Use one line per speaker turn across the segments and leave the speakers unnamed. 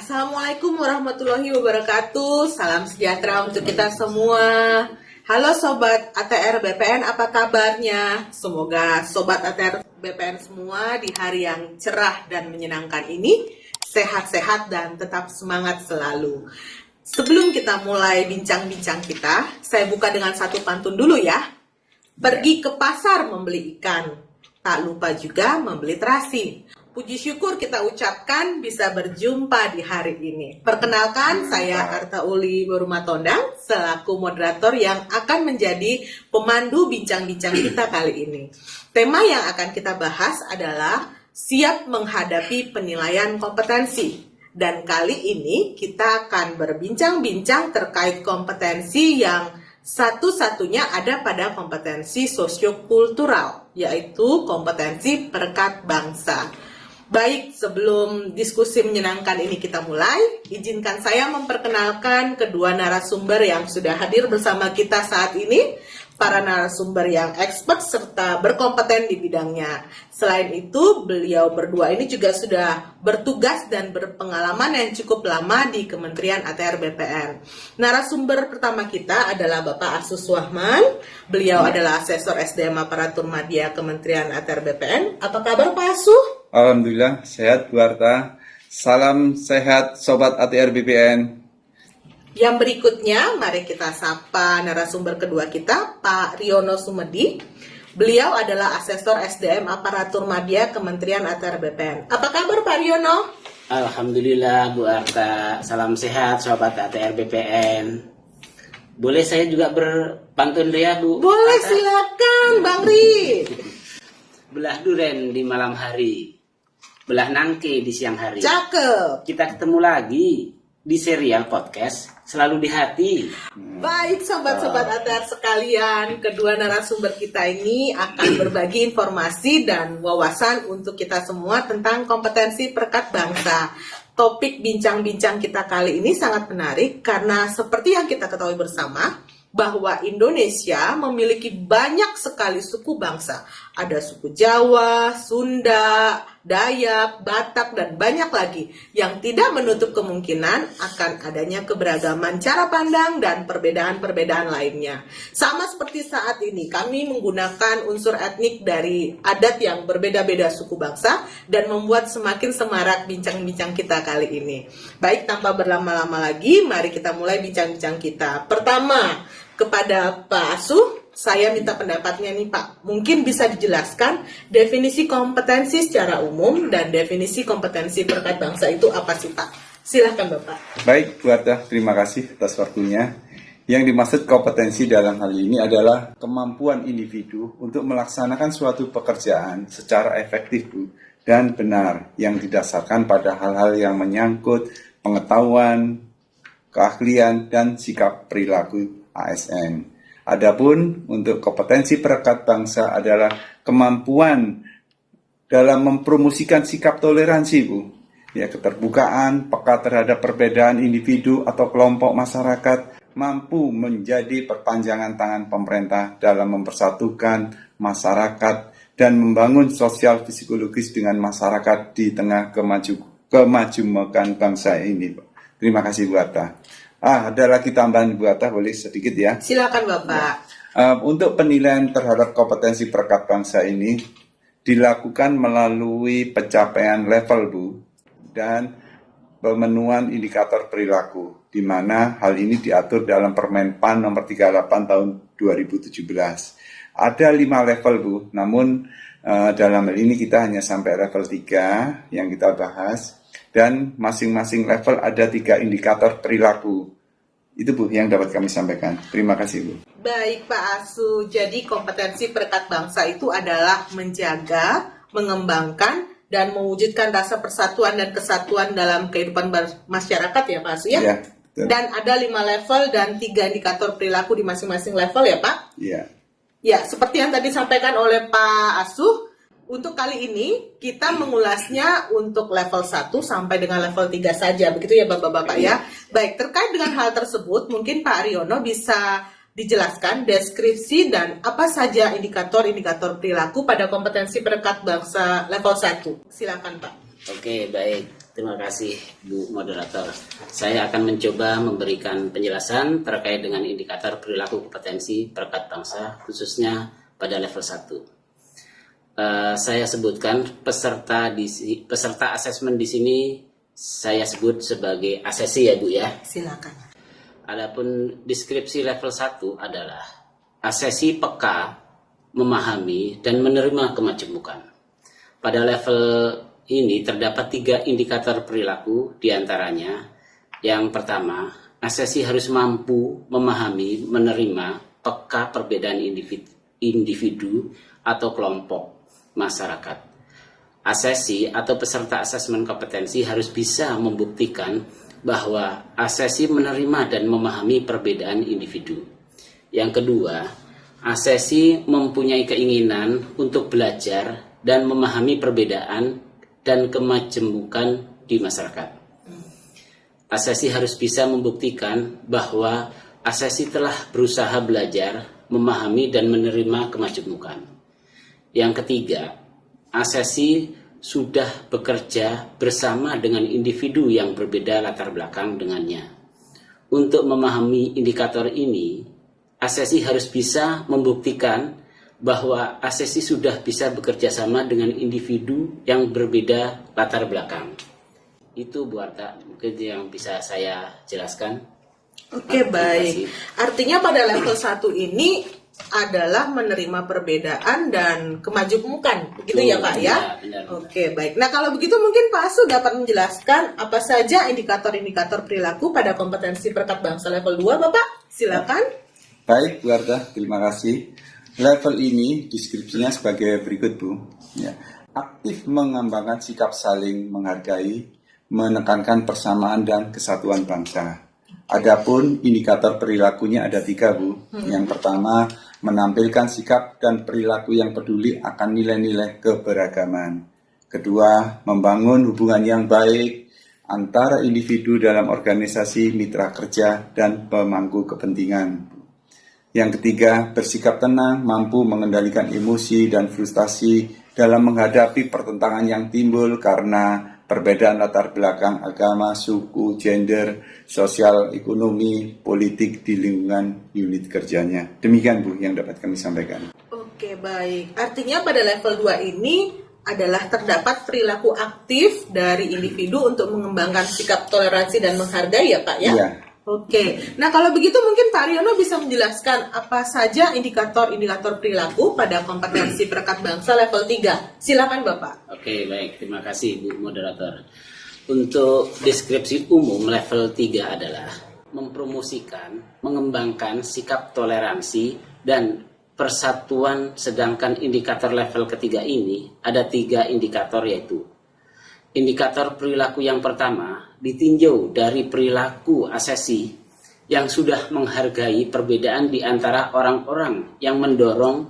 Assalamualaikum warahmatullahi wabarakatuh. Salam sejahtera untuk kita semua. Halo Sobat ATR BPN, apa kabarnya? Semoga Sobat ATR BPN semua di hari yang cerah dan menyenangkan ini sehat-sehat dan tetap semangat selalu. Sebelum kita mulai bincang-bincang kita, saya buka dengan satu pantun dulu ya. Pergi ke pasar membeli ikan, tak lupa juga membeli terasi. Puji syukur kita ucapkan bisa berjumpa di hari ini. Perkenalkan, saya Arta Uli Borumatondang selaku moderator yang akan menjadi pemandu bincang-bincang kita kali ini. Tema yang akan kita bahas adalah siap menghadapi penilaian kompetensi. Dan kali ini kita akan berbincang-bincang terkait kompetensi yang satu-satunya ada pada kompetensi sosiokultural, yaitu kompetensi perekat bangsa. Baik, sebelum diskusi menyenangkan ini kita mulai, izinkan saya memperkenalkan kedua narasumber yang sudah hadir bersama kita saat ini, para narasumber yang expert serta berkompeten di bidangnya. Selain itu, beliau berdua ini juga sudah bertugas dan berpengalaman yang cukup lama di Kementerian ATR BPN. Narasumber pertama kita adalah Bapak Asus Wahman. Beliau adalah Asesor SDM Aparatur Madya Kementerian ATR BPN. Apa kabar Pak Asuh?
Alhamdulillah, sehat Bu Arta. Salam sehat Sobat ATR BPN.
Yang berikutnya, mari kita sapa narasumber kedua kita, Pak Riono Sumedi. Beliau adalah Asesor SDM Aparatur Madya Kementerian ATR BPN. Apa kabar Pak Riono?
Alhamdulillah Bu Arta, salam sehat Sobat ATR BPN. Boleh saya juga berpantun ya Bu?
Boleh,
Arta?
silakan Bang Ri.
Belah duren di malam hari, belah nangke di siang hari.
Cakep.
Kita ketemu lagi di serial podcast Selalu di Hati.
Baik sobat-sobat ATR sekalian, kedua narasumber kita ini akan berbagi informasi dan wawasan untuk kita semua tentang kompetensi perekat bangsa. Topik bincang-bincang kita kali ini sangat menarik karena seperti yang kita ketahui bersama, bahwa Indonesia memiliki banyak sekali suku bangsa. Ada suku Jawa, Sunda, Dayak, Batak, dan banyak lagi yang tidak menutup kemungkinan akan adanya keberagaman cara pandang dan perbedaan-perbedaan lainnya. Sama seperti saat ini, kami menggunakan unsur etnik dari adat yang berbeda-beda suku bangsa dan membuat semakin semarak bincang-bincang kita kali ini. Baik, tanpa berlama-lama lagi, mari kita mulai bincang-bincang kita. Pertama, kepada Pak Asuh, saya minta pendapatnya nih Pak. Mungkin bisa dijelaskan definisi kompetensi secara umum dan definisi kompetensi perekat bangsa itu apa sih Pak? Silahkan Bapak.
Baik Bu Arta, terima kasih atas waktunya. Yang dimaksud kompetensi dalam hal ini adalah kemampuan individu untuk melaksanakan suatu pekerjaan secara efektif Bu, dan benar yang didasarkan pada hal-hal yang menyangkut pengetahuan, keahlian, dan sikap perilaku ASN. Adapun untuk kompetensi perekat bangsa adalah kemampuan dalam mempromosikan sikap toleransi, Bu. Ya, keterbukaan, peka terhadap perbedaan individu atau kelompok masyarakat, mampu menjadi perpanjangan tangan pemerintah dalam mempersatukan masyarakat dan membangun sosial psikologis dengan masyarakat di tengah kemajuan bangsa ini. Terima kasih Bu Arta. Ada lagi tambahan Bu Arta, boleh sedikit ya?
Silakan Bapak.
Untuk penilaian terhadap kompetensi perekat bangsa ini dilakukan melalui pencapaian level Bu dan pemenuhan indikator perilaku, di mana hal ini diatur dalam Permenpan nomor 38 tahun 2017. Ada 5 level Bu, namun dalam hal ini kita hanya sampai level 3 yang kita bahas. Dan masing-masing level ada 3 indikator perilaku. Itu Bu yang dapat kami sampaikan. Terima kasih Bu.
Baik Pak Asu, jadi kompetensi perekat bangsa itu adalah menjaga, mengembangkan, dan mewujudkan rasa persatuan dan kesatuan dalam kehidupan masyarakat ya Pak Asu ya?
Ya, betul.
Dan ada 5 level dan 3 indikator perilaku di masing-masing level ya Pak?
Iya.
Ya, seperti yang tadi disampaikan oleh Pak Asuh, untuk kali ini kita mengulasnya untuk level 1 sampai dengan level 3 saja. Begitu ya Bapak-Bapak ya. Baik, terkait dengan hal tersebut mungkin Pak Riono bisa dijelaskan deskripsi dan apa saja indikator-indikator perilaku pada kompetensi perekat bangsa level 1. Silakan Pak.
Oke, baik. Terima kasih Bu Moderator. Saya akan mencoba memberikan penjelasan terkait dengan indikator perilaku kompetensi perekat bangsa khususnya pada level 1. Saya sebutkan peserta asesmen di sini saya sebut sebagai asesi ya Bu ya.
Silakan.
Adapun deskripsi level 1 adalah asesi peka, memahami dan menerima kemajemukan. Pada level ini terdapat 3 indikator perilaku diantaranya. Yang pertama, asesi harus mampu memahami, menerima, peka perbedaan individu atau kelompok masyarakat. Asesi atau peserta asesmen kompetensi harus bisa membuktikan bahwa asesi menerima dan memahami perbedaan individu. Yang kedua, asesi mempunyai keinginan untuk belajar dan memahami perbedaan dan kemajemukan di masyarakat. Asesi harus bisa membuktikan bahwa asesi telah berusaha belajar, memahami dan menerima kemajemukan. Yang ketiga, asesi sudah bekerja bersama dengan individu yang berbeda latar belakang dengannya. Untuk memahami indikator ini, asesi harus bisa membuktikan bahwa asesi sudah bisa bekerja sama dengan individu yang berbeda latar belakang. Itu Bu Arta, mungkin yang bisa saya jelaskan.
Oke, baik. Artinya pada level 1 ini adalah menerima perbedaan dan kemajemukan, begitu ya Pak ya?
Benar.
Oke, baik. Nah kalau begitu mungkin Pak Asu dapat menjelaskan apa saja indikator-indikator perilaku pada kompetensi perekat bangsa level 2, Bapak? Silakan.
Baik, Bu Arta, terima kasih. Level ini deskripsinya sebagai berikut, Bu. Ya. Aktif mengembangkan sikap saling menghargai, menekankan persamaan dan kesatuan bangsa. Adapun indikator perilakunya ada 3, Bu. Yang pertama, menampilkan sikap dan perilaku yang peduli akan nilai-nilai keberagaman. Kedua, membangun hubungan yang baik antara individu dalam organisasi, mitra kerja, dan pemangku kepentingan. Yang ketiga, bersikap tenang, mampu mengendalikan emosi dan frustasi dalam menghadapi pertentangan yang timbul karena perbedaan latar belakang agama, suku, gender, sosial, ekonomi, politik di lingkungan unit kerjanya. Demikian Bu yang dapat kami sampaikan.
Oke, baik. Artinya pada level 2 ini adalah terdapat perilaku aktif dari individu untuk mengembangkan sikap toleransi dan menghargai ya Pak ya?
Iya.
Oke, nah kalau begitu mungkin Pak Riono bisa menjelaskan apa saja indikator-indikator perilaku pada kompetensi perekat bangsa level 3. Silakan Bapak.
Oke, baik. Terima kasih Bu Moderator. Untuk deskripsi umum level 3 adalah mempromosikan, mengembangkan sikap toleransi dan persatuan, sedangkan indikator level ketiga ini ada 3 indikator yaitu indikator perilaku yang pertama ditinjau dari perilaku asesi yang sudah menghargai perbedaan di antara orang-orang yang mendorong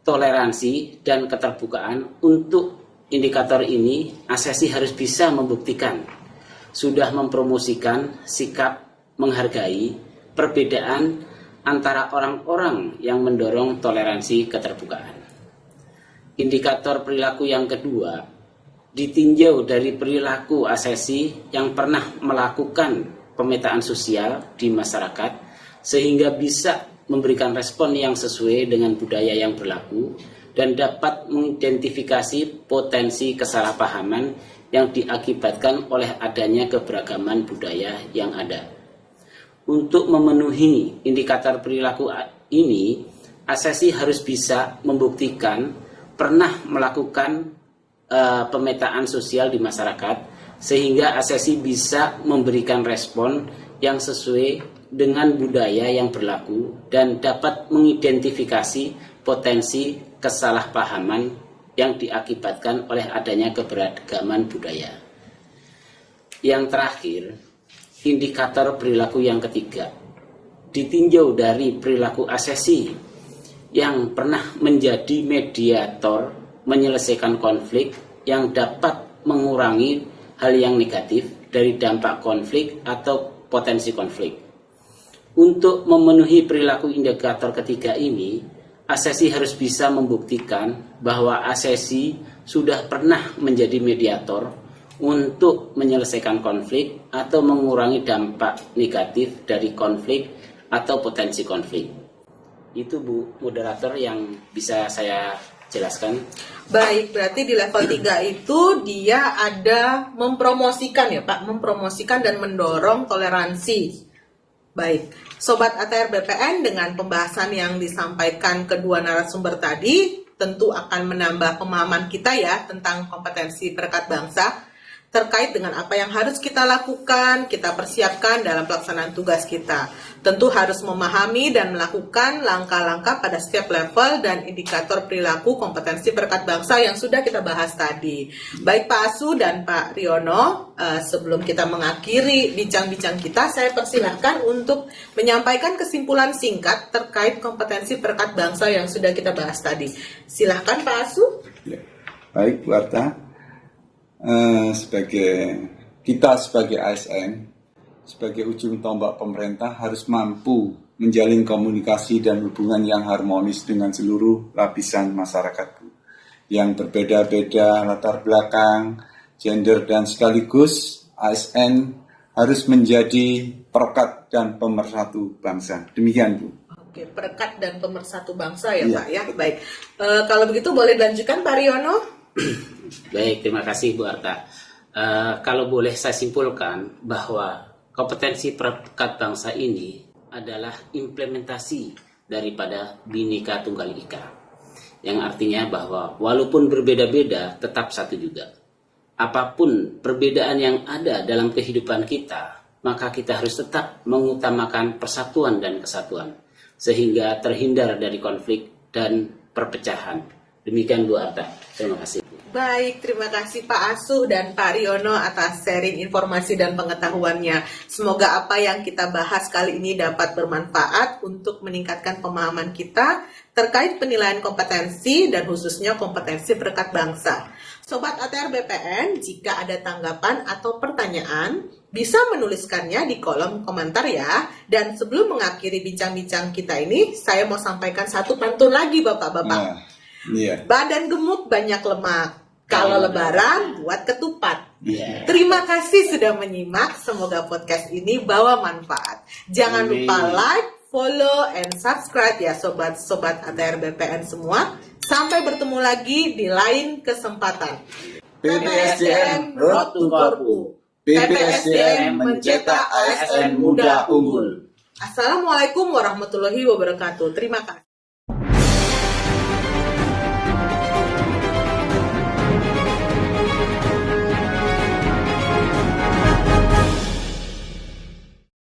toleransi dan keterbukaan. Untuk indikator ini, asesi harus bisa membuktikan sudah mempromosikan sikap menghargai perbedaan antara orang-orang yang mendorong toleransi keterbukaan. Indikator perilaku yang kedua ditinjau dari perilaku asesi yang pernah melakukan pemetaan sosial di masyarakat sehingga bisa memberikan respon yang sesuai dengan budaya yang berlaku dan dapat mengidentifikasi potensi kesalahpahaman yang diakibatkan oleh adanya keberagaman budaya yang ada. Untuk memenuhi indikator perilaku ini, asesi harus bisa membuktikan pernah melakukan pemetaan sosial di masyarakat sehingga asesi bisa memberikan respon yang sesuai dengan budaya yang berlaku dan dapat mengidentifikasi potensi kesalahpahaman yang diakibatkan oleh adanya keberagaman budaya. Yang terakhir, indikator perilaku yang ketiga ditinjau dari perilaku asesi yang pernah menjadi mediator menyelesaikan konflik yang dapat mengurangi hal yang negatif dari dampak konflik atau potensi konflik. Untuk memenuhi perilaku indikator ketiga ini, asesi harus bisa membuktikan bahwa asesi sudah pernah menjadi mediator untuk menyelesaikan konflik atau mengurangi dampak negatif dari konflik atau potensi konflik. Itu Bu moderator yang bisa saya jelaskan.
Baik, berarti di level 3 itu dia ada mempromosikan ya Pak, mempromosikan dan mendorong toleransi. Baik, Sobat ATR BPN, dengan pembahasan yang disampaikan kedua narasumber tadi, tentu akan menambah pemahaman kita ya tentang kompetensi perekat bangsa, terkait dengan apa yang harus kita lakukan, kita persiapkan dalam pelaksanaan tugas kita. Tentu harus memahami dan melakukan langkah-langkah pada setiap level dan indikator perilaku kompetensi perekat bangsa yang sudah kita bahas tadi. Baik Pak Asu dan Pak Riono, sebelum kita mengakhiri bincang-bincang kita, saya persilahkan untuk menyampaikan kesimpulan singkat terkait kompetensi perekat bangsa yang sudah kita bahas tadi. Silahkan Pak Asu.
Ya. Baik Bu Arta. Sebagai ASN, sebagai ujung tombak pemerintah harus mampu menjalin komunikasi dan hubungan yang harmonis dengan seluruh lapisan masyarakat yang berbeda-beda latar belakang, gender, dan sekaligus ASN harus menjadi perekat dan pemersatu bangsa. Demikian Bu.
Oke, perekat dan pemersatu bangsa ya Pak ya. Baik, kalau begitu boleh dilanjutkan Pak Riono.
Baik, terima kasih Bu Arta. Kalau boleh saya simpulkan bahwa kompetensi perekat bangsa ini adalah implementasi daripada Bhinneka Tunggal Ika, yang artinya bahwa walaupun berbeda-beda tetap satu juga. Apapun perbedaan yang ada dalam kehidupan kita, maka kita harus tetap mengutamakan persatuan dan kesatuan sehingga terhindar dari konflik dan perpecahan. Demikian Bu Arta. Terima kasih.
Baik, terima kasih Pak Asuh dan Pak Riono atas sharing informasi dan pengetahuannya. Semoga apa yang kita bahas kali ini dapat bermanfaat untuk meningkatkan pemahaman kita terkait penilaian kompetensi dan khususnya kompetensi perekat bangsa. Sobat ATR BPN, jika ada tanggapan atau pertanyaan, bisa menuliskannya di kolom komentar ya. Dan sebelum mengakhiri bincang-bincang kita ini, saya mau sampaikan satu pantun lagi Bapak-Bapak.
Iya.
Badan gemuk banyak lemak, kalau lebaran buat ketupat.
Yeah.
Terima kasih sudah menyimak. Semoga podcast ini bawa manfaat. Jangan lupa like, follow, and subscribe ya sobat-sobat ATR BPN semua. Sampai bertemu lagi di lain kesempatan.
PPSDM Road to Korpu. PPSDM mencetak ASN muda unggul.
Assalamualaikum warahmatullahi wabarakatuh. Terima kasih.